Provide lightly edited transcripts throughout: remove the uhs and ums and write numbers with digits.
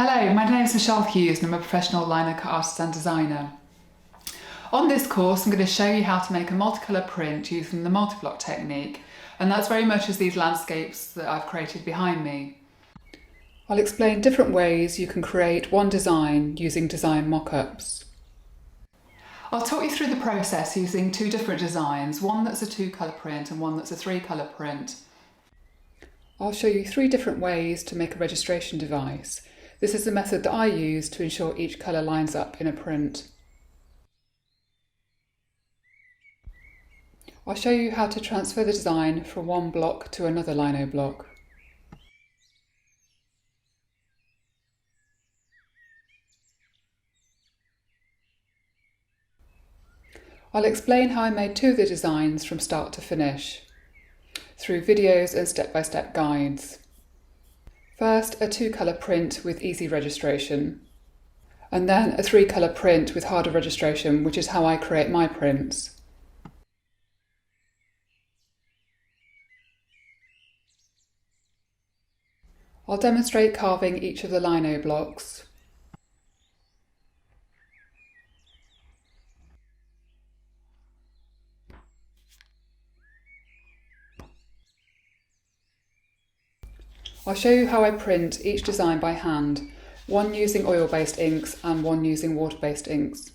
Hello, my name is Michelle Hughes and I'm a professional linocut artist and designer. On this course I'm going to show you how to make a multicolour print using the multi-block technique, and that's very much as these landscapes that I've created behind me. I'll explain different ways you can create one design using design mock-ups. I'll talk you through the process using two different designs, one that's a 2-colour print and one that's a 3-colour print. I'll show you 3 different ways to make a registration device. This is the method that I use to ensure each colour lines up in a print. I'll show you how to transfer the design from one block to another lino block. I'll explain how I made 2 of the designs from start to finish, through videos and step-by-step guides. First, a 2-colour print with easy registration, and then a 3-colour print with harder registration, which is how I create my prints. I'll demonstrate carving each of the lino blocks. I'll show you how I print each design by hand, one using oil-based inks and one using water-based inks.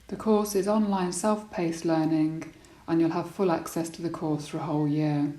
The course is online self-paced learning and you'll have full access to the course for a whole year.